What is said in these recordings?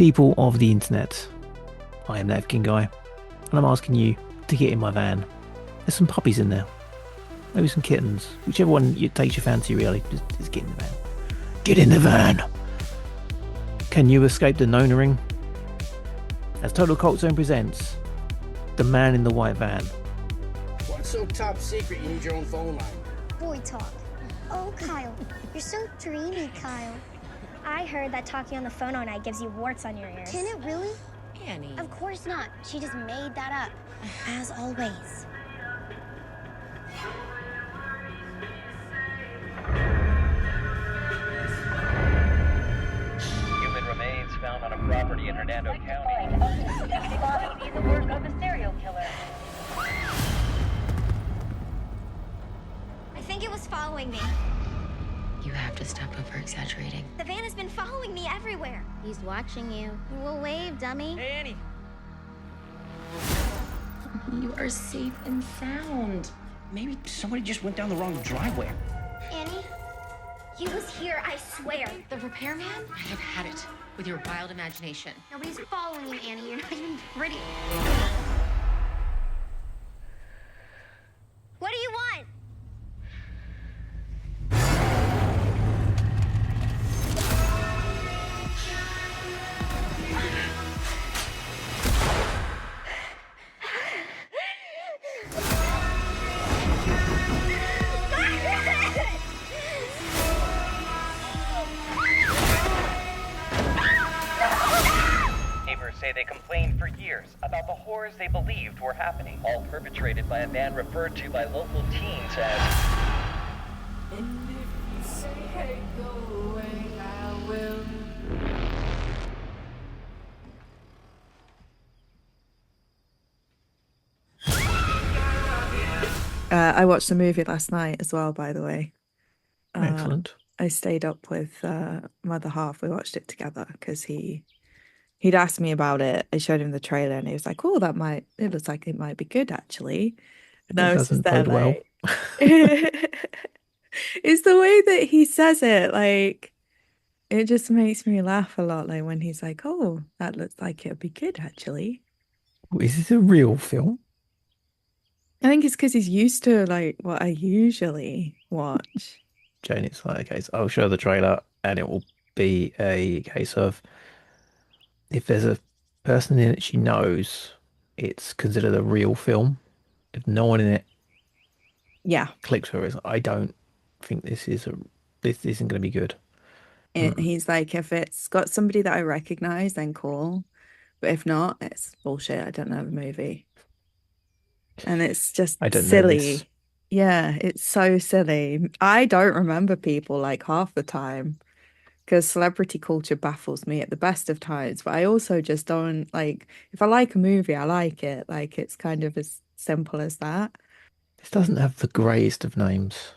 People of the internet, I am that King Guy, and I'm asking you to get in my van. There's some puppies in there, maybe some kittens, whichever one takes your fancy really, just get in the van. Get in the van! Can you escape the Nona-ing? As Total Cult Zone presents, The Man in the White Van. What's so top secret you need your own phone line? Boy talk. Oh, Kyle, you're so dreamy, Kyle. I heard that talking on the phone all night gives you warts on your ears. Can it really? Annie. Of course not. She just made that up, as always. Human remains found on a property in Hernando County. Body be the work of a serial killer. I think it was following me. You have to stop over-exaggerating. The van has been following me everywhere. He's watching you. We'll wave, dummy. Hey, Annie. You are safe and sound. Maybe somebody just went down the wrong driveway. Annie, he was here, I swear. The repairman? I have had it with your wild imagination. Nobody's following you, Annie. You're not even pretty. What do you want? Neighbors say they complained for years about the horrors they believed were happening, all perpetrated by a man referred to by local teens as... And if you say, hey, go away, I will. I watched the movie last night as well, by the way. Excellent. I stayed up with my other half. We watched it together because he'd asked me about it. I showed him the trailer and he was like, oh, it looks like it might be good actually. And I That was just doesn't there bode well. like, it's the way that he says it. Like, it just makes me laugh a lot. Like when he's like, oh, that looks like it'll be good actually. Is this a real film? I think it's because he's used to like what I usually watch. Jane, it's like a case, I'll show the trailer and it will be a case of if there's a person in it she knows, it's considered a real film. If no one in it Yeah. clicks her, I don't think this isn't going to be good. He's like, if it's got somebody that I recognize, then cool. But if not, it's bullshit. I don't know the movie. And it's just I don't know silly. this. Yeah, it's so silly. I don't remember people like half the time because celebrity culture baffles me at the best of times. But I also just don't like, if I like a movie, I like it. Like, it's kind of as simple as that. This doesn't have the greatest of names.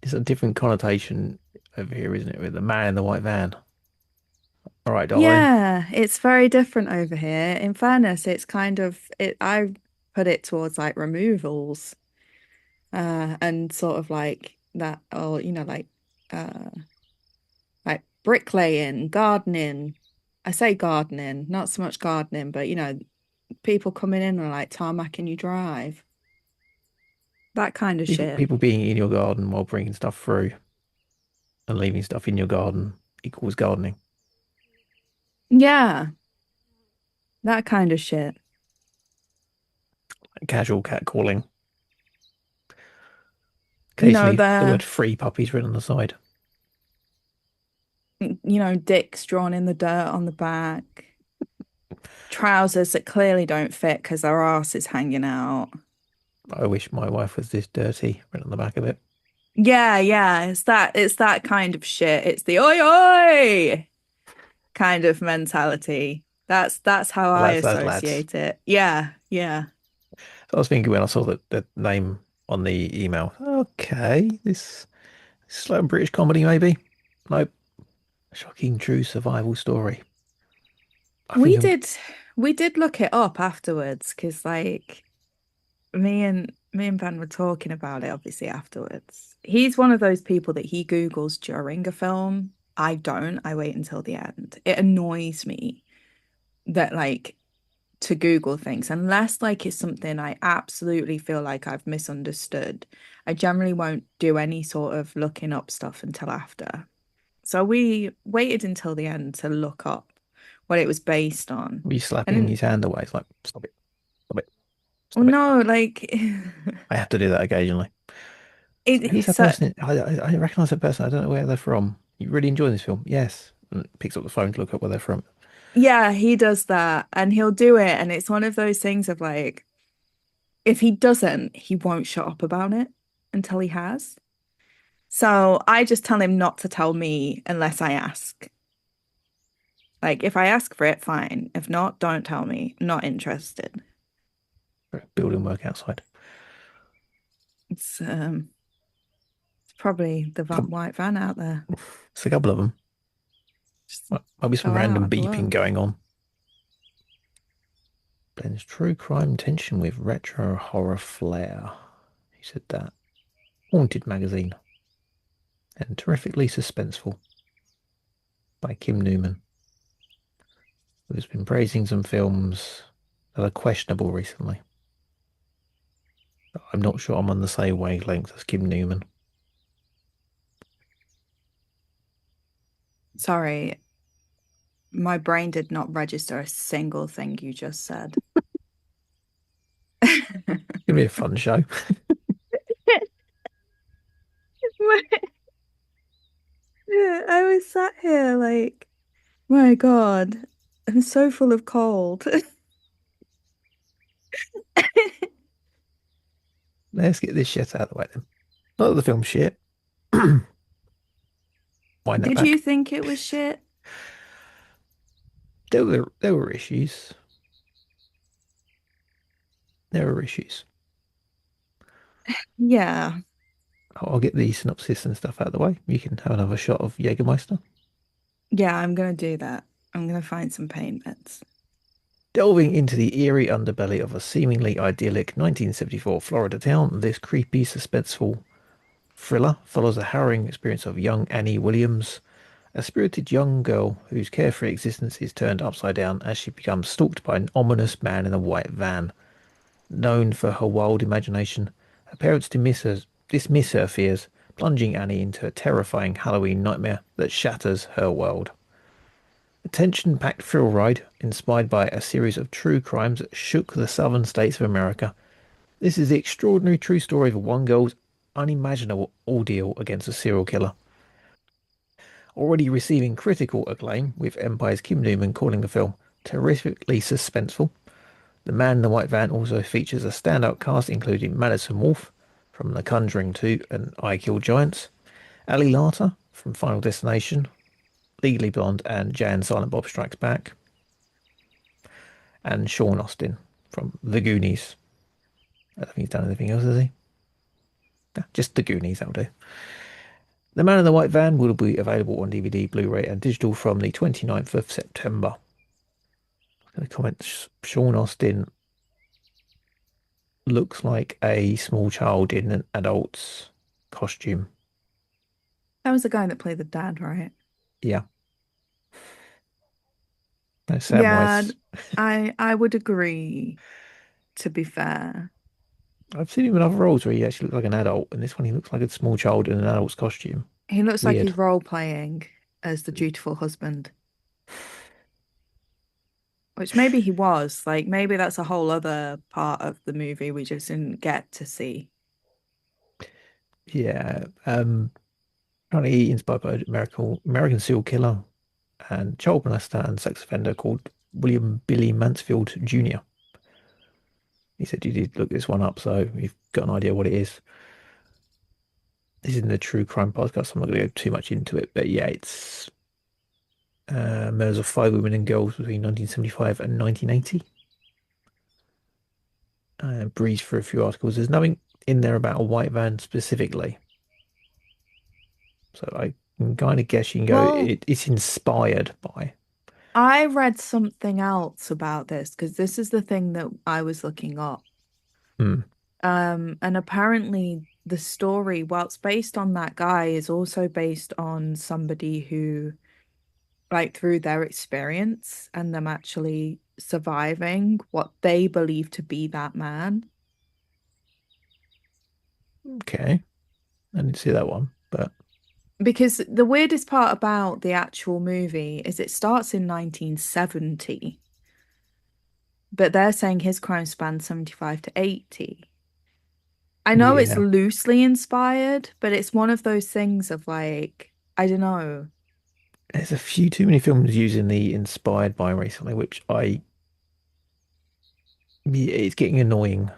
It's a different connotation over here, isn't it? With the man in the white van. All right, darling. Yeah, it's very different over here. In fairness, it's kind of I put it towards like removals, and sort of like that, or like bricklaying, gardening. I say gardening, not so much gardening, but people coming in and like tarmacking your drive. That kind of shit. People being in your garden while bringing stuff through and leaving stuff in your garden equals gardening. Yeah, that kind of shit. Casual cat calling. Occasionally, the word free puppies written on the side. Dicks drawn in the dirt on the back. Trousers that clearly don't fit because their arse is hanging out. I wish my wife was this dirty, written on the back of it. Yeah, it's that kind of shit. It's the oi oi kind of mentality. That's how I associate it. Yeah. So I was thinking when I saw the name on the email, okay, this slow British comedy maybe. Nope. Shocking true survival story. We did look it up afterwards because like me and Ben were talking about it obviously afterwards. He's one of those people that he Googles during a film I don't. I wait until the end. It annoys me that like to Google things unless like it's something I absolutely feel like I've misunderstood. I generally won't do any sort of looking up stuff until after. So we waited until the end to look up what it was based on. Were you And slapping then, his hand away? It's like, stop it, stop it, well, stop it. no, like I have to do that occasionally. it Who's that so person? I recognize that person. I don't know where they're from. You really enjoy this film? Yes. And picks up the phone to look up where they're from. yeah, he does that and he'll do it. And it's one of those things of like, if he doesn't, he won't shut up about it until he has. So I just tell him not to tell me unless I ask. Like if I ask for it, fine. If not, don't tell me. I'm not interested. Building work outside. It's probably the white van out there. It's a couple of them. Just Might be some go out, random have a beeping look. going on. Blends true crime tension with retro horror flair. He said that. Haunted magazine. And terrifically suspenseful by Kim Newman, who's been praising some films that are questionable recently. I'm not sure I'm on the same wavelength as Kim Newman. Sorry, my brain did not register a single thing you just said. It's gonna be a fun show. I was sat here like, my God, I'm so full of cold. Let's get this shit out of the way then. Not that the film's shit. Wind that Did you back. think it was shit? There were issues. There were issues. Yeah. I'll get the synopsis and stuff out of the way. You can have another shot of Jägermeister. Yeah, I'm gonna do that. I'm gonna find some pain bits. Delving into the eerie underbelly of a seemingly idyllic 1974 Florida town, this creepy, suspenseful thriller follows the harrowing experience of young Annie Williams, a spirited young girl whose carefree existence is turned upside down as she becomes stalked by an ominous man in a white van. Known for her wild imagination, her parents dismiss her fears, plunging Annie into a terrifying Halloween nightmare that shatters her world. A tension-packed thrill ride inspired by a series of true crimes that shook the southern states of America. This is the extraordinary true story of one girl's unimaginable ordeal against a serial killer. Already receiving critical acclaim, with Empire's Kim Newman calling the film terrifically suspenseful, The Man in the White Van also features a standout cast including Madison Wolfe from The Conjuring 2 and I Kill Giants, Ali Larter from Final Destination, Legally Blonde and Jay and Silent Bob Strikes Back, and Sean Austin from The Goonies. I don't think he's done anything else, has he? No, just The Goonies, that'll do. The Man in the White Van will be available on DVD, Blu-ray and digital from the 29th of September. I'm going to comment, Sean Austin looks like a small child in an adult's costume. That was the guy that played the dad, right? Yeah. No, Yeah, Samwise. I would agree, to be fair. I've seen him in other roles where he actually looks like an adult, and this one he looks like a small child in an adult's costume. He looks like Weird. he's role playing as the dutiful husband, which maybe he was. Like maybe that's a whole other part of the movie we just didn't get to see. Yeah. Apparently inspired by American serial killer and child molester and sex offender called William Billy Mansfield Jr. He said you did look this one up, so you've got an idea what it is. This isn't a true crime podcast, so I'm not going to go too much into it. But yeah, it's murders of 5 women and girls between 1975 and 1980. Breeze through a few articles. There's nothing in there about a white van specifically. So I can kind of guess you can go, Well, it's inspired by. I read something else about this because this is the thing that I was looking up. Hmm. And apparently the story, whilst based on that guy, is also based on somebody who, like, through their experience and them actually surviving what they believe to be that man. Okay. I didn't see that one, but Because the weirdest part about the actual movie is it starts in 1970, but they're saying his crime span 75 to 80. I know it's yeah. loosely inspired, but it's one of those things of like, I don't know. There's a few too many films using the inspired by recently, which yeah, it's getting annoying.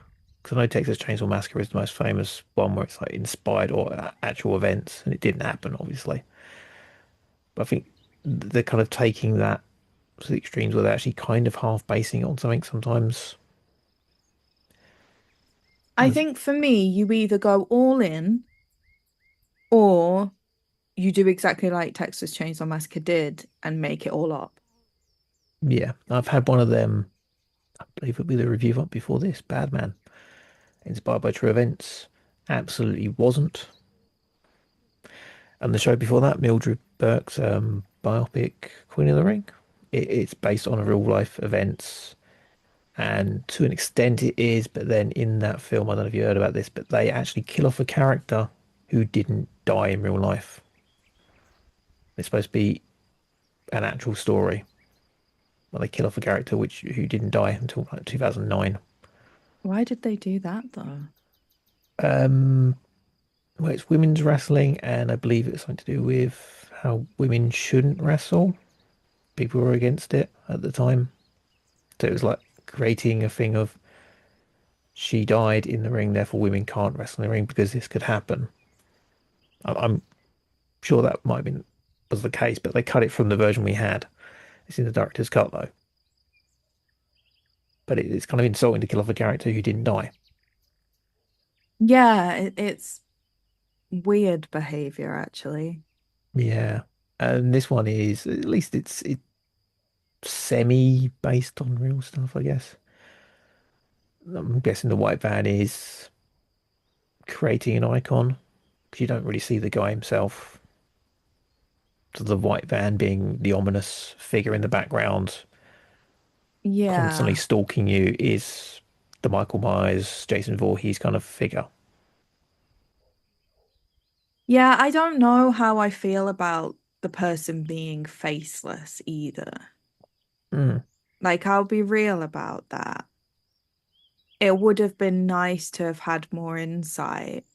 Because I know Texas Chainsaw Massacre is the most famous one where it's like inspired or actual events, and it didn't happen, obviously. But I think they're kind of taking that to the extremes where they're actually kind of half basing it on something sometimes. I think for me, you either go all in or you do exactly like Texas Chainsaw Massacre did and make it all up. Yeah, I've had one of them. I believe it'll be the review up before this. Bad Man, inspired by true events. Absolutely wasn't. And the show before that, Mildred Burke's biopic Queen of the Ring. It's based on real life events, and to an extent it is. But then in that film, I don't know if you heard about this, but they actually kill off a character who didn't die in real life. It's supposed to be an actual story. Well, they kill off a character who didn't die until like 2009. Why did they do that though? Um, well, it's women's wrestling, and I believe it's something to do with how women shouldn't wrestle. People were against it at the time. So it was like creating a thing of she died in the ring, therefore women can't wrestle in the ring because this could happen. I'm sure that might have been was the case, but they cut it from the version we had. It's in the director's cut though. But it's kind of insulting to kill off a character who didn't die. Yeah, it's weird behavior actually. Yeah. And this one is at least it's semi based on real stuff, I guess. I'm guessing the white van is creating an icon because you don't really see the guy himself. So the white van being the ominous figure in the background, constantly Yeah. stalking you, is the Michael Myers, Jason Voorhees kind of figure. Yeah, I don't know how I feel about the person being faceless either. Mm, Like, I'll be real about that. It would have been nice to have had more insight.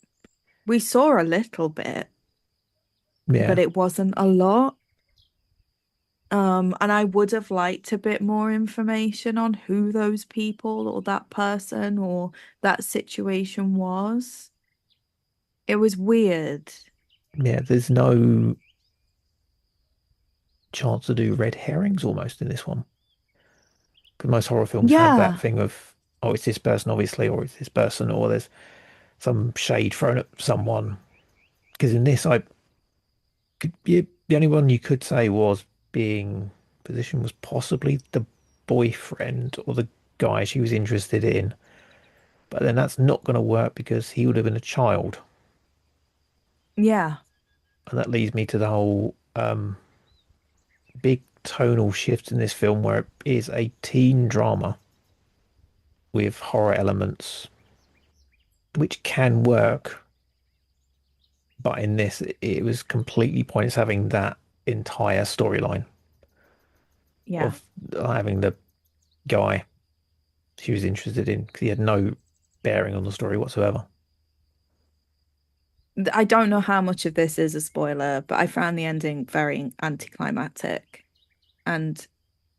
We saw a little bit, but yeah, it wasn't a lot. And I would have liked a bit more information on who those people or that person or that situation was. It was weird. yeah. There's no chance to do red herrings almost in this one because most horror films have that Yeah. thing of oh, it's this person obviously, or it's this person, or there's some shade thrown at someone. Because in this, the only one you could say was being positioned was possibly the boyfriend or the guy she was interested in. But then that's not going to work because he would have been a child. Yeah. And that leads me to the whole big tonal shift in this film where it is a teen drama with horror elements, which can work. But in this, it was completely pointless having that entire storyline Yeah. of having the guy she was interested in because he had no bearing on the story whatsoever. I don't know how much of this is a spoiler, but I found the ending very anticlimactic. And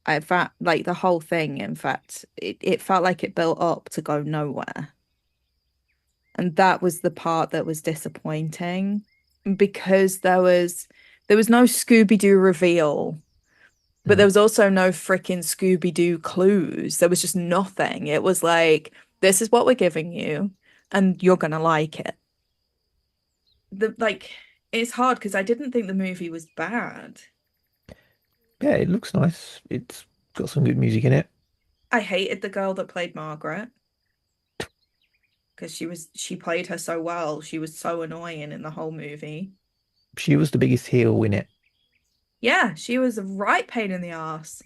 I found like the whole thing, in fact, it felt like it built up to go nowhere. And that was the part that was disappointing because there was no Scooby-Doo reveal, but there Mm. was also no freaking Scooby-Doo clues. There was just nothing. It was like, this is what we're giving you, and you're gonna like it. Like it's hard because I didn't think the movie was bad. Yeah, it looks nice. It's got some good music in it. I hated the girl that played Margaret. because she played her so well. She was so annoying in the whole movie. She was the biggest heel in it. Yeah, she was a right pain in the ass.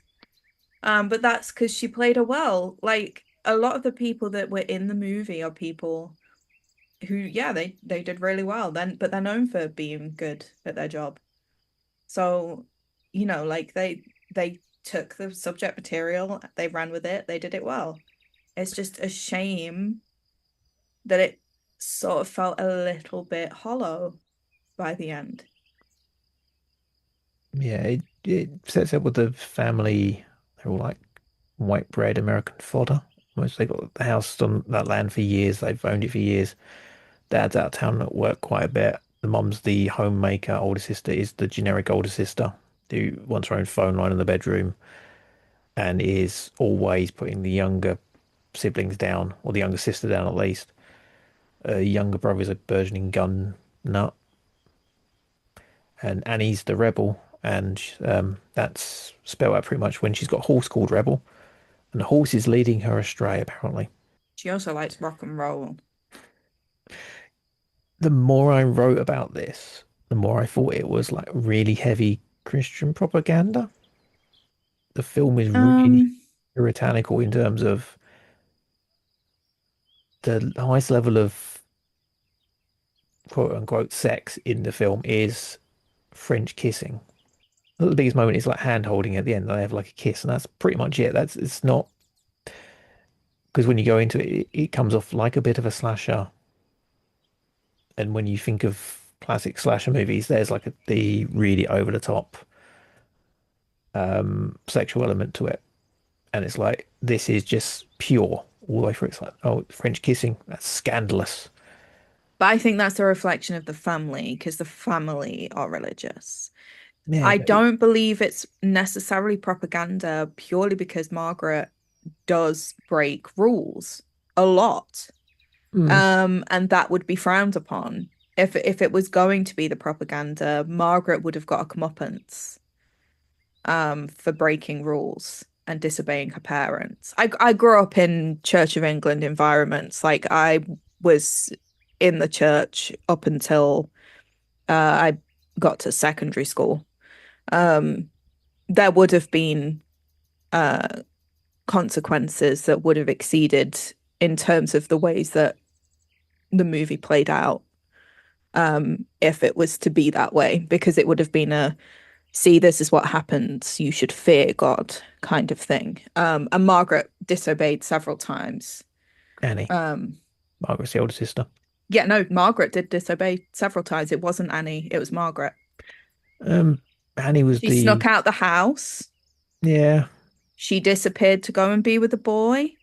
But that's because she played her well. Like a lot of the people that were in the movie are people who, yeah, they did really well. But they're known for being good at their job. So, like they took the subject material, they ran with it, they did it well. It's just a shame that it sort of felt a little bit hollow by the end. Yeah, it sets up with the family. They're all like white bread American fodder. Most they got the house on that land for years. They've owned it for years. Dad's out of town at work quite a bit. The mom's the homemaker. Older sister is the generic older sister who wants her own phone line in the bedroom and is always putting the younger siblings down, or the younger sister down at least. Younger brother is a burgeoning gun nut, and Annie's the rebel, and that's spelled out pretty much when she's got a horse called Rebel, and the horse is leading her astray, apparently. She also likes rock and roll. The more I wrote about this, the more I thought it was like really heavy Christian propaganda. The film is really puritanical in terms of the highest level of quote unquote sex in the film is French kissing. The biggest moment is like hand holding at the end. They have like a kiss, and that's pretty much it. It's not, because when you go into it, it comes off like a bit of a slasher. And when you think of classic slasher movies, there's like the really over the top sexual element to it. And it's like, this is just pure all the way through. It's like, oh, French kissing, that's scandalous. But I think that's a reflection of the family because the family are religious. Yeah, I don't believe it's necessarily propaganda purely because Margaret does break rules a lot. And that would be frowned upon. If it was going to be the propaganda, Margaret would have got a comeuppance for breaking rules and disobeying her parents. I grew up in Church of England environments. Like I was in the church up until I got to secondary school. There would have been consequences that would have exceeded in terms of the ways that the movie played out, if it was to be that way, because it would have been a see, this is what happens, you should fear God kind of thing. And Margaret disobeyed several times. Annie. Margaret's the older sister. Yeah, no, Margaret did disobey several times. It wasn't Annie, it was Margaret. Annie was She snuck out the house. Yeah. She disappeared to go and be with a boy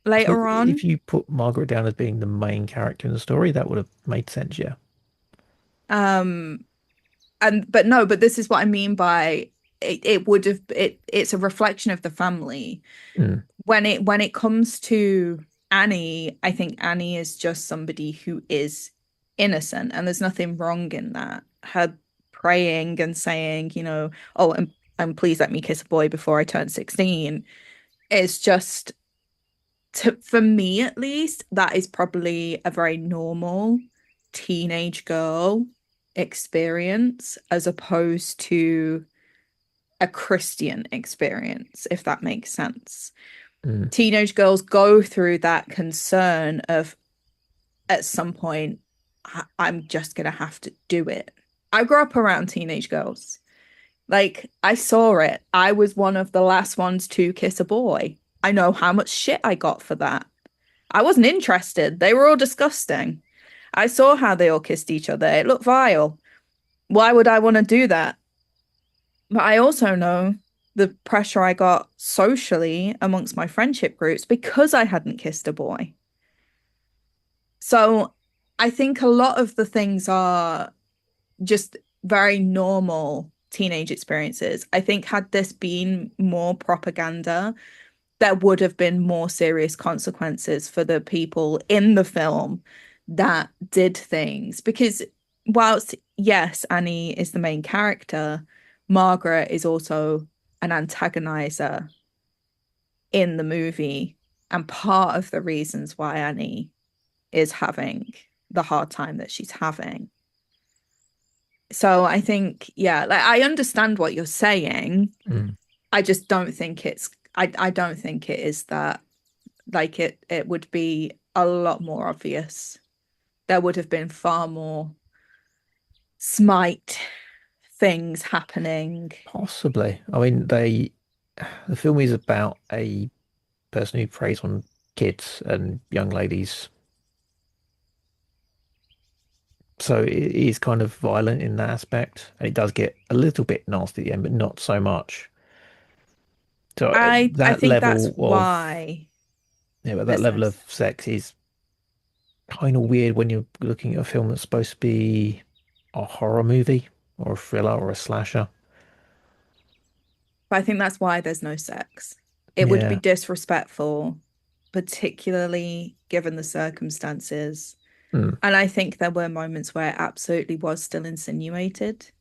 later on. If you put Margaret down as being the main character in the story, that would have made sense, yeah. But this is what I mean by it's a reflection of the family. When it comes to Annie, I think Annie is just somebody who is innocent, and there's nothing wrong in that. Her praying and saying, oh, and please let me kiss a boy before I turn 16 is just, for me at least, that is probably a very normal teenage girl experience as opposed to a Christian experience, if that makes sense. Teenage girls go through that concern of, at some point, I'm just gonna have to do it. I grew up around teenage girls. Like, I saw it. I was one of the last ones to kiss a boy. I know how much shit I got for that. I wasn't interested. They were all disgusting. I saw how they all kissed each other. It looked vile. Why would I want to do that? But I also know the pressure I got socially amongst my friendship groups because I hadn't kissed a boy. So I think a lot of the things are just very normal teenage experiences. I think had this been more propaganda, there would have been more serious consequences for the people in the film that did things. Because whilst, yes, Annie is the main character, Margaret is also an antagonizer in the movie, and part of the reasons why Annie is having the hard time that she's having. So I think, yeah, like I understand what you're saying. Mm. I just don't think I don't think it is that. Like it would be a lot more obvious. There would have been far more smite things happening. Possibly. I mean, the film is about a person who preys on kids and young ladies. So it is kind of violent in that aspect, and it does get a little bit nasty at the end, but not so much. So I that think that's level of why yeah, but that there's level no. of sex is kind of weird when you're looking at a film that's supposed to be a horror movie or a thriller or a slasher. But I think that's why there's no sex. It would be Yeah. disrespectful, particularly given the circumstances. Mm. And I think there were moments where it absolutely was still insinuated.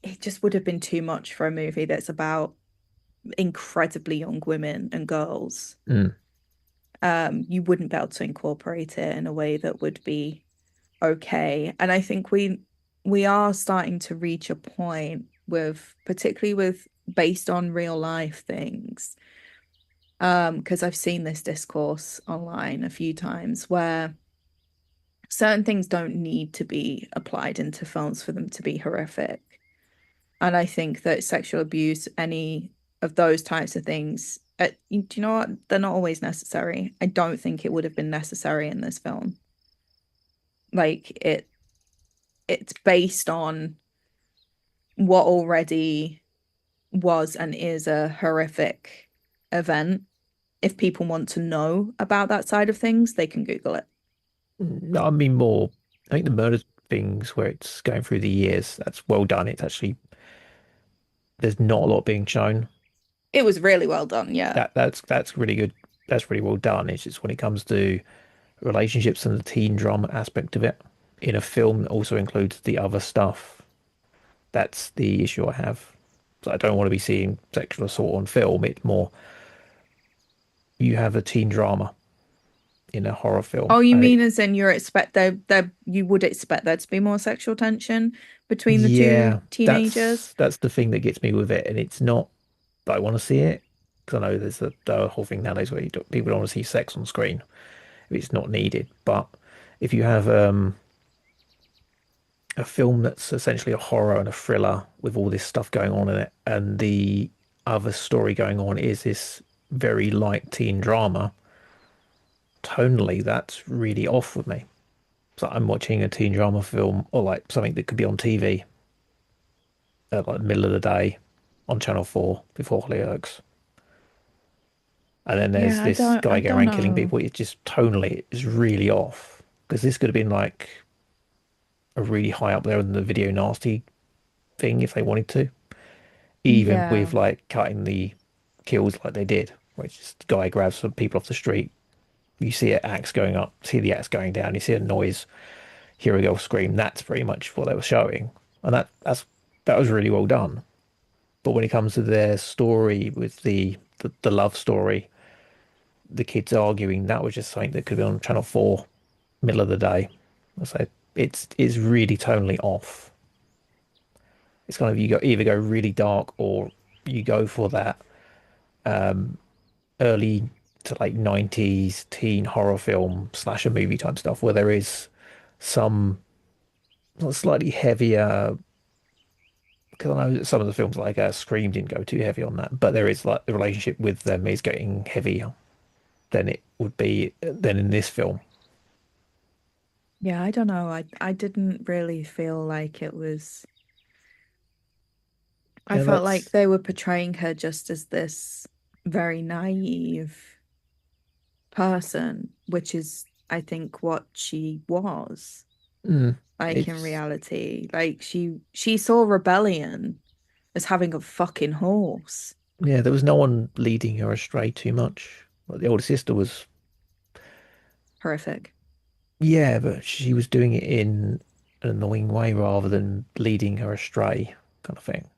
It just would have been too much for a movie that's about incredibly young women and girls. Mm. You wouldn't be able to incorporate it in a way that would be okay. And I think we are starting to reach a point with, particularly with based on real life things. Because I've seen this discourse online a few times where certain things don't need to be applied into films for them to be horrific. And I think that sexual abuse, any of those types of things, do you know what? They're not always necessary. I don't think it would have been necessary in this film. Like it's based on what already was and is a horrific event. If people want to know about that side of things, they can Google it. No, I mean more. I think the murder things where it's going through the years, that's well done. It's actually there's not a lot being shown. It was really well done, yeah. That's really good. That's really well done. It's just when it comes to relationships and the teen drama aspect of it in a film that also includes the other stuff. That's the issue I have. So I don't want to be seeing sexual assault on film. It's more you have a teen drama in a horror film, Oh, you and mean as in you would expect there to be more sexual tension between the two yeah, teenagers? that's the thing that gets me with it, and it's not that I want to see it because I know there's the whole thing nowadays where people don't want to see sex on screen if it's not needed. But if you have a film that's essentially a horror and a thriller with all this stuff going on in it, and the other story going on is this very light teen drama, tonally, that's really off with me. So I'm watching a teen drama film or like something that could be on TV at like the middle of the day on Channel 4 before Hollyoaks. And then there's Yeah, this I guy going don't around killing know. people. It's just tonally is really off because this could have been like a really high up there in the video nasty thing if they wanted to, even Yeah. with like cutting the kills like they did, where it's just guy grabs some people off the street. You see an axe going up, see the axe going down, you see a noise, hear a girl scream. That's pretty much what they were showing, and that was really well done. But when it comes to their story with the love story, the kids arguing, that was just something that could be on Channel 4, middle of the day. So it's really tonally off. It's kind of you go either go really dark or you go for that early to late 90s teen horror film slasher movie type stuff where there is some slightly heavier because I know that some of the films like Scream didn't go too heavy on that, but there is like the relationship with them is getting heavier than it would be than in this film. Yeah, I don't know. I didn't really feel like it was. I Yeah, felt like that's they were portraying her just as this very naive person, which is, I think, what she was. mm, Like in it's reality, like she saw rebellion as having a fucking horse. yeah, there was no one leading her astray too much. Like the older sister was, Horrific. yeah, but she was doing it in an annoying way rather than leading her astray, kind of thing.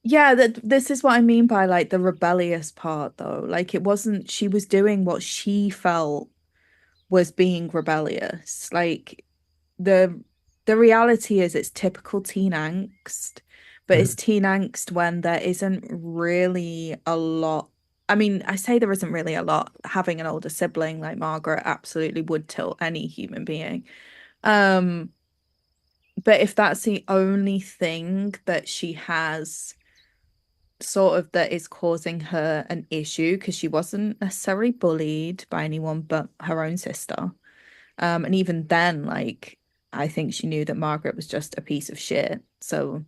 Yeah, that this is what I mean by like the rebellious part though. Like it wasn't she was doing what she felt was being rebellious. Like the the reality is it's typical teen angst, but it's Mhm. teen angst when there isn't really a lot. I mean, I say there isn't really a lot. Having an older sibling like Margaret absolutely would tilt any human being. Um, but if that's the only thing that she has sort of that is causing her an issue, because she wasn't necessarily bullied by anyone but her own sister. And even then, like, I think she knew that Margaret was just a piece of shit. So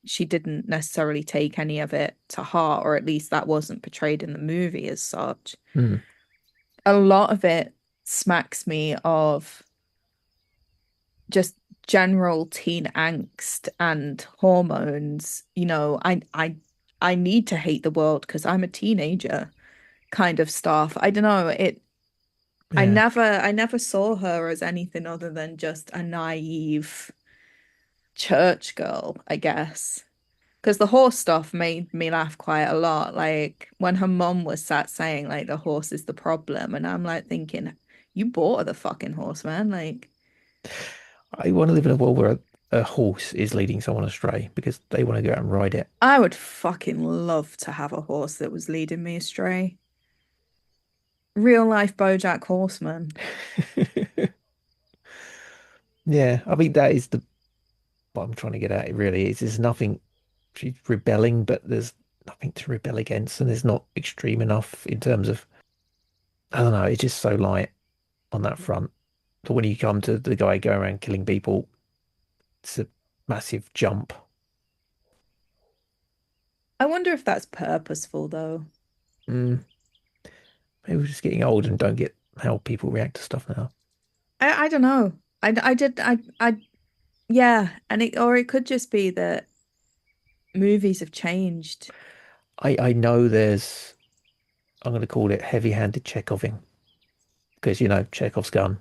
she didn't necessarily take any of it to heart, or at least that wasn't portrayed in the movie as such. Mm. A lot of it smacks me of just general teen angst and hormones. I need to hate the world because I'm a teenager kind of stuff. I don't know. Yeah. I never saw her as anything other than just a naive church girl, I guess. Because the horse stuff made me laugh quite a lot. Like when her mum was sat saying like the horse is the problem, and I'm like thinking, you bought her the fucking horse, man. Like I want to live in a world where a horse is leading someone astray because they want to go out and ride it. I would fucking love to have a horse that was leading me astray. Real life BoJack Horseman. Yeah, I mean that is the what I'm trying to get at. It really is. There's nothing. She's rebelling, but there's nothing to rebel against, and it's not extreme enough in terms of I don't know. It's just so light on that front. But when you come to the guy going around killing people, it's a massive jump. I wonder if that's purposeful though. Mm, maybe we're just getting old and don't get how people react to stuff now. I don't know. I did yeah, and it could just be that movies have changed. I know there's I'm going to call it heavy-handed Chekhoving because Chekhov's gun.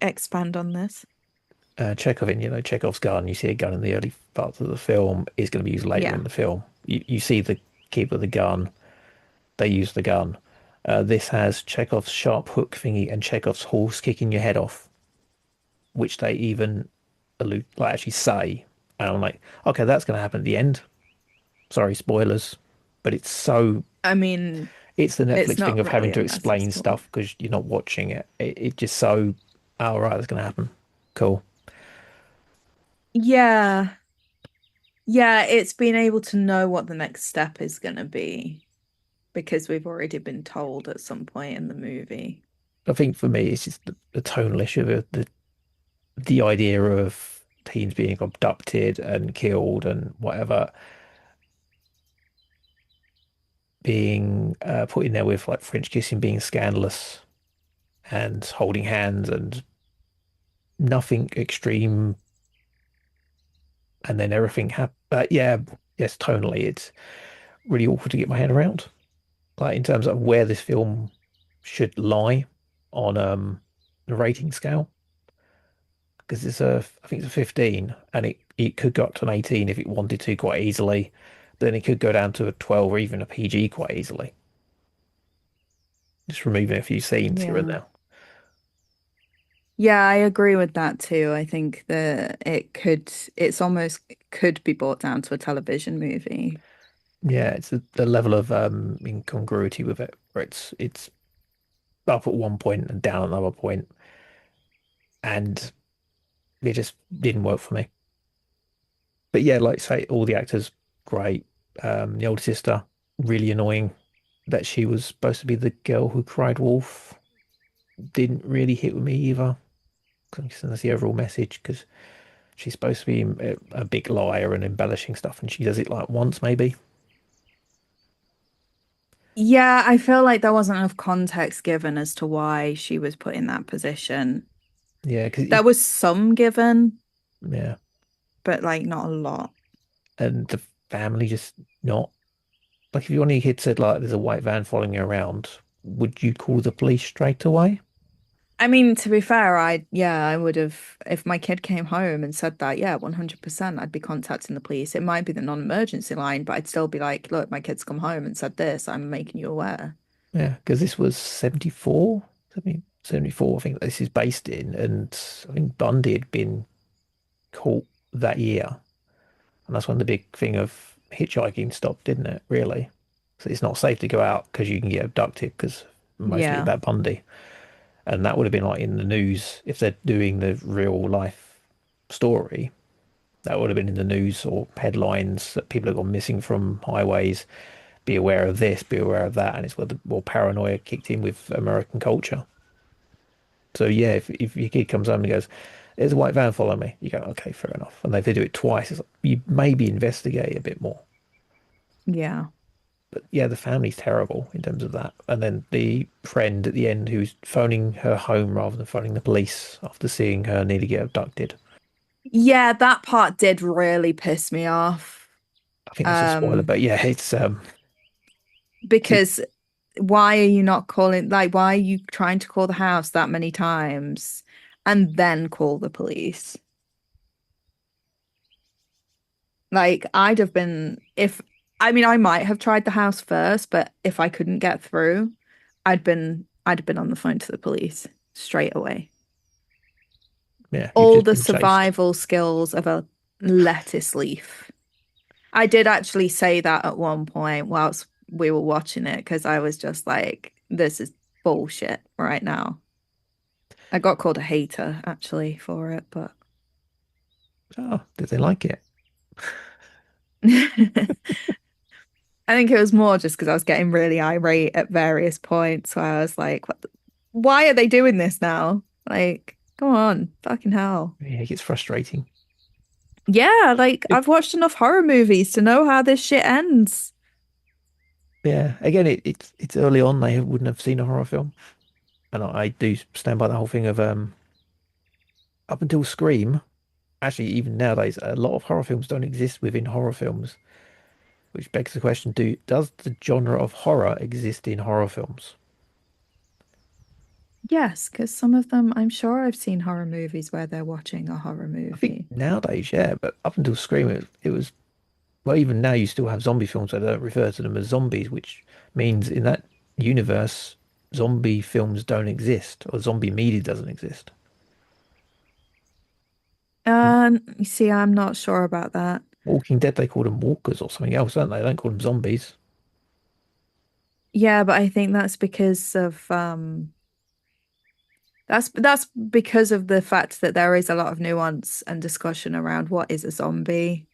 Expand on this. Chekhoving, Chekhov's gun. You see a gun in the early parts of the film is going to be used later Yeah. in the film. You see the keeper of the gun. They use the gun. This has Chekhov's sharp hook thingy and Chekhov's horse kicking your head off, which they even allude, like actually say. And I'm like, okay, that's going to happen at the end. Sorry, spoilers, but I mean, it's the it's Netflix thing not of having really to a massive explain spoiler. stuff because you're not watching it. It just so, oh, right, that's going to happen. Cool. Yeah. Yeah, it's being able to know what the next step is going to be because we've already been told at some point in the movie. I think for me, it's just the tonal issue of the idea of teens being abducted and killed and whatever being put in there with like French kissing being scandalous and holding hands and nothing extreme and then everything happened. Yeah, yes, tonally, it's really awkward to get my head around. Like in terms of where this film should lie on the rating scale. Because I think it's a 15 and it could go up to an 18 if it wanted to quite easily. But then it could go down to a 12 or even a PG quite easily. Just removing a few scenes here and Yeah. there. Yeah, I agree with that too. I think that it's almost could be brought down to a television movie. Yeah, it's the level of incongruity with it, where it's up at one point and down at another point, and it just didn't work for me. But yeah, like say, all the actors great. The older sister really annoying that she was supposed to be the girl who cried wolf. Didn't really hit with me either. I guess that's the overall message because she's supposed to be a big liar and embellishing stuff, and she does it like once maybe. Yeah, I feel like there wasn't enough context given as to why she was put in that position. Yeah, because There was some given, yeah, but like not a lot. and the family just not like if one of your kids said like there's a white van following you around, would you call the police straight away? I mean, to be fair, I would have, if my kid came home and said that, yeah, 100%, I'd be contacting the police. It might be the non-emergency line, but I'd still be like, look, my kid's come home and said this, I'm making you aware. Yeah, because this was 74, 74, I think this is based in, and I think Bundy had been caught that year, and that's when the big thing of hitchhiking stopped, didn't it? Really, so it's not safe to go out because you can get abducted because mostly Yeah. about Bundy, and that would have been like in the news if they're doing the real life story. That would have been in the news or headlines that people have gone missing from highways. Be aware of this, be aware of that, and it's where the more paranoia kicked in with American culture. So yeah, if your kid comes home and goes, "There's a white van following me," you go, "Okay, fair enough." And if they do it twice, it's like, you maybe investigate a bit more. Yeah. But yeah, the family's terrible in terms of that. And then the friend at the end who's phoning her home rather than phoning the police after seeing her nearly get abducted. Yeah, that part did really piss me off. I think that's a spoiler, but yeah, it's Because why are you not calling, like, why are you trying to call the house that many times and then call the police? Like, I'd have been, if, I mean, I might have tried the house first, but if I couldn't get through, I'd have been on the phone to the police straight away. yeah, you've All just the been chased. survival skills of a lettuce leaf. I did actually say that at one point whilst we were watching it because I was just like, this is bullshit right now. I got called a hater actually for it, but Oh, did they like it? I think it was more just because I was getting really irate at various points where I was like, why are they doing this now? Like, come on, fucking hell. Yeah, it gets frustrating. Yeah, like I've watched enough horror movies to know how this shit ends. Yeah, again, it's early on. They wouldn't have seen a horror film, and I do stand by the whole thing of up until Scream. Actually, even nowadays, a lot of horror films don't exist within horror films, which begs the question: does the genre of horror exist in horror films? Yes, because some of them, I'm sure I've seen horror movies where they're watching a horror I think movie. nowadays, yeah, but up until Scream, it was well, even now you still have zombie films that don't refer to them as zombies, which means in that universe, zombie films don't exist or zombie media doesn't exist. You see, I'm not sure about that. Walking Dead, they call them walkers or something else, don't they? They don't call them zombies. Yeah, but I think that's because of that's because of the fact that there is a lot of nuance and discussion around what is a zombie.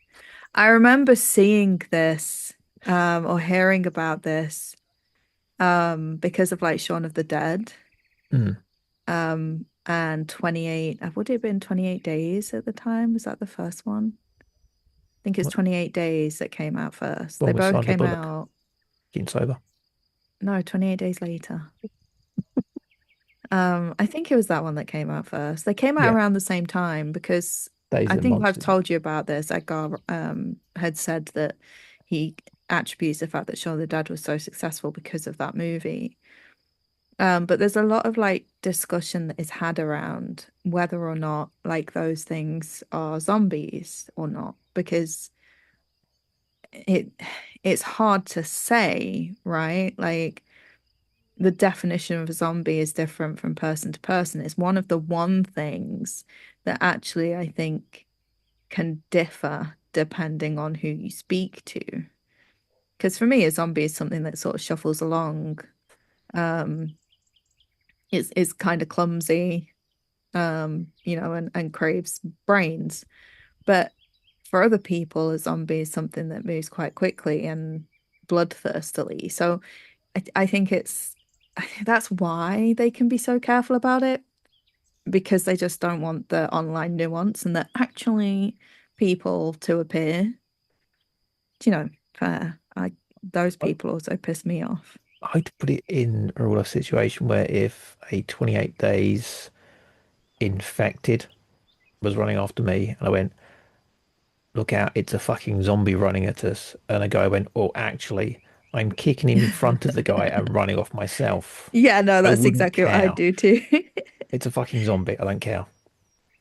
I remember seeing this or hearing about this because of like Shaun of the Dead Mm. and 28 would it have been 28 days at the time? Was that the first one? I think it's What 28 days that came out first. They one with both Sandra came Bullock out, getting sober? no, 28 days later. I think it was that one that came out first. They came out Yeah, around the same time because days I and think months, I've isn't it? told you about this. Edgar had said that he attributes the fact that Shaun of the Dead was so successful because of that movie. But there's a lot of like discussion that is had around whether or not like those things are zombies or not, because it it's hard to say, right? Like the definition of a zombie is different from person to person. It's one of the one things that actually I think can differ depending on who you speak to. Because for me, a zombie is something that sort of shuffles along. Um, is kind of clumsy, and craves brains. But for other people, a zombie is something that moves quite quickly and bloodthirstily. So I think that's why they can be so careful about it, because they just don't want the online nuance and that actually people to appear, fair. Those I, people also piss me off. I'd put it in a real life situation where if a 28 days infected was running after me and I went, "Look out, it's a fucking zombie running at us," and a guy went, "Oh, actually, I'm kicking him in front of the guy and running off myself," Yeah, no, I that's wouldn't exactly what I care. do too. It's a fucking zombie. I don't care.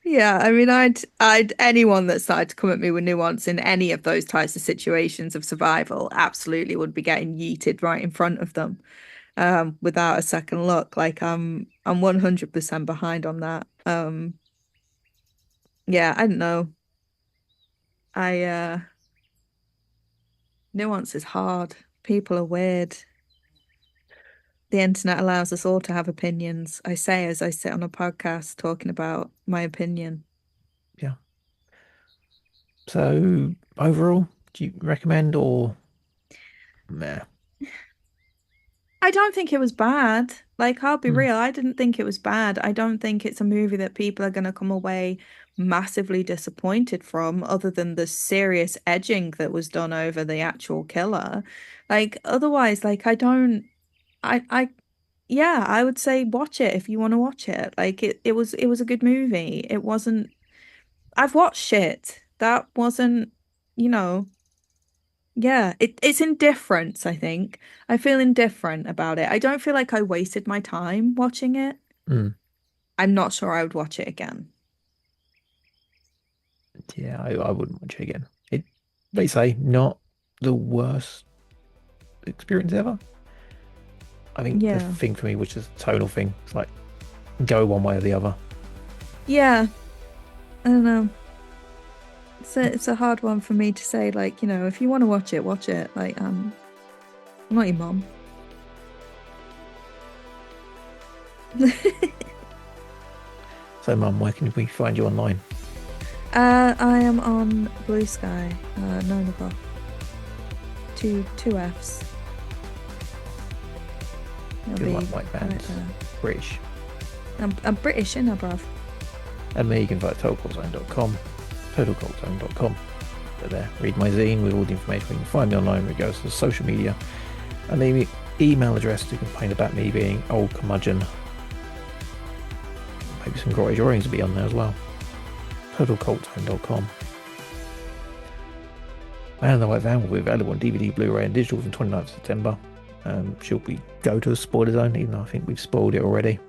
Yeah, I mean, I'd anyone that started to come at me with nuance in any of those types of situations of survival absolutely would be getting yeeted right in front of them. without a second look. Like I'm 100% behind on that. Yeah, I don't know. I nuance is hard. People are weird. The internet allows us all to have opinions. I say as I sit on a podcast talking about my opinion. Yeah. So overall, do you recommend or meh? I don't think it was bad. Like, I'll be Hmm. real, I didn't think it was bad. I don't think it's a movie that people are going to come away massively disappointed from, other than the serious edging that was done over the actual killer. Like, otherwise, like, I, yeah, I would say watch it if you want to watch it. Like, it was a good movie. It wasn't, I've watched shit. That wasn't, you know. Yeah, it's indifference, I think. I feel indifferent about it. I don't feel like I wasted my time watching it. Hmm. I'm not sure I would watch it again. Yeah, I wouldn't watch it again. They say, not the worst experience ever. I think the Yeah. thing for me was just a tonal thing. It's like go one way or the other. Yeah. I don't know. It's a hard one for me to say, like, if you want to watch it, watch it. Like, I'm not your mom. So, Mum, where can we find you online? I am on Blue Sky, Nona-ing. Two Fs. It'll Good be like white bands. right there. British. I'm British, innit, bruv? And me, you can find totalcultzone.com, totalcultzone.com. Go there, read my zine with all the information. You can find me online, it goes to social media. And the email address to complain about me being old curmudgeon. Maybe some grotty drawings will be on there as well. totalcultzone.com. And The White Van will be available on DVD, Blu-ray and Digital from 29th September. Should we go to a spoiler zone, even though I think we've spoiled it already?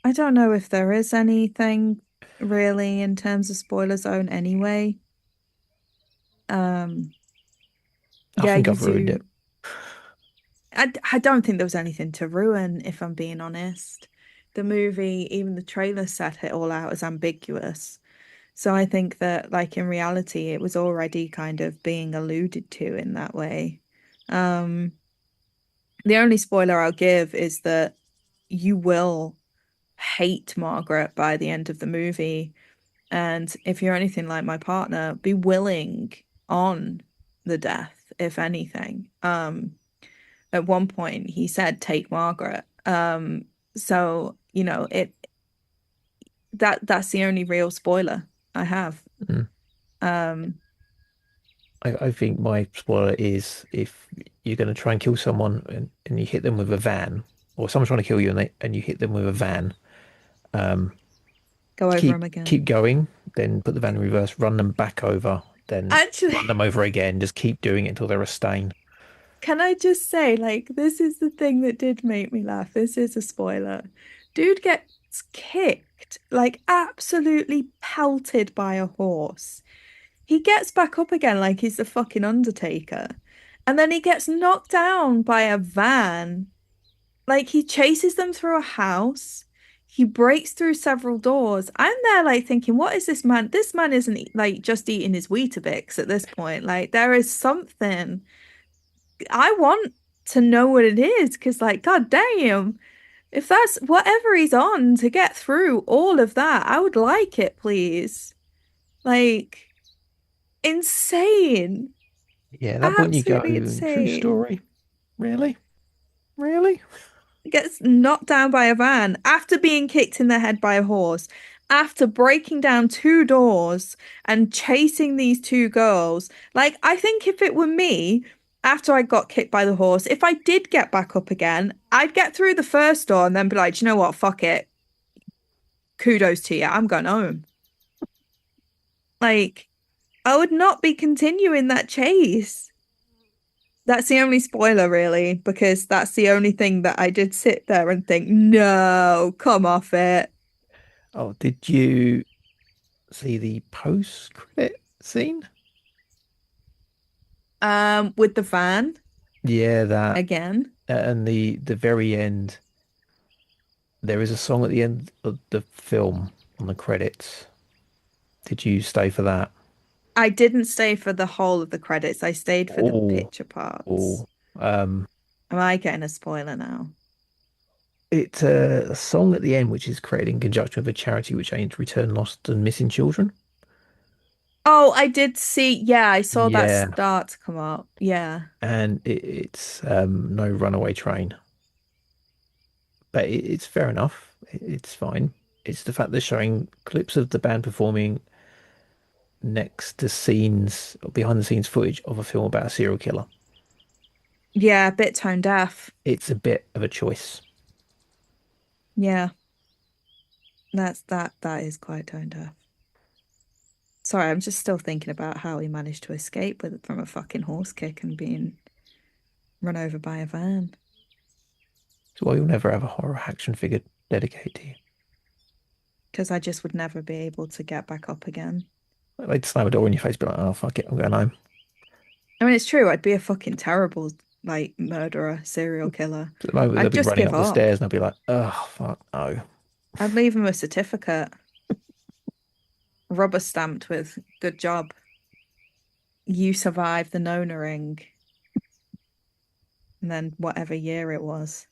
I don't know if there is anything really in terms of spoiler zone anyway. I Yeah, think you I've ruined it. I don't think there was anything to ruin, if I'm being honest. The movie, even the trailer set it all out as ambiguous. So I think that, like, in reality, it was already kind of being alluded to in that way. The only spoiler I'll give is that you will hate Margaret by the end of the movie. And if you're anything like my partner, be willing on the death, if anything. At one point he said, take Margaret. So, that's the only real spoiler I have. I think my spoiler is if you're going to try and kill someone and you hit them with a van, or someone's trying to kill you and you hit them with a van, Go over them again. keep going, then put the van in reverse, run them back over, then Actually, run them over again. Just keep doing it until they're a stain. can I just say, like, this is the thing that did make me laugh. This is a spoiler. Dude gets kicked, like absolutely pelted by a horse. He gets back up again like he's the fucking Undertaker. And then he gets knocked down by a van. Like, he chases them through a house. He breaks through several doors. I'm there, like, thinking, what is this man? This man isn't, like, just eating his Weetabix at this point. Like, there is something. I want to know what it is, because, like, god damn, if that's whatever he's on to get through all of that, I would like it, please. Like, insane. Yeah, at that point you go, Absolutely true insane. story? Really? Really? Gets knocked down by a van after being kicked in the head by a horse, after breaking down two doors and chasing these two girls. Like, I think if it were me, after I got kicked by the horse, if I did get back up again, I'd get through the first door and then be like, "Do you know what? Fuck it. Kudos to you. I'm going home." Like, I would not be continuing that chase. That's the only spoiler, really, because that's the only thing that I did sit there and think, no, come off it. Oh, did you see the post-credit scene? With the van Yeah, that again. and the very end. There is a song at the end of the film on the credits. Did you stay for that? I didn't stay for the whole of the credits. I stayed for the Oh, picture parts. oh. Um, Am I getting a spoiler now? it's a song at the end which is created in conjunction with a charity which aims to return lost and missing children. Oh, I did see. Yeah, I saw that Yeah, start to come up. Yeah. and it's No Runaway Train, but it's fair enough. It's fine. It's the fact they're showing clips of the band performing next to scenes, behind the scenes footage of a film about a serial killer. Yeah, a bit tone deaf. It's a bit of a choice. Yeah. That is quite tone deaf. Sorry, I'm just still thinking about how he managed to escape from a fucking horse kick and being run over by a van. So why you'll never have a horror action figure dedicated to you. Because I just would never be able to get back up again. They'd slam a door in your face, be like, oh, fuck it, I'm going home. I mean, it's true. I'd be a fucking terrible, like, murderer, serial killer. So at the moment, they'll I'd be just running give up the up. stairs and they'll be like, oh, fuck, no. I'd leave him a certificate, rubber stamped with "good job. You survived the Nona-ing," and then whatever year it was.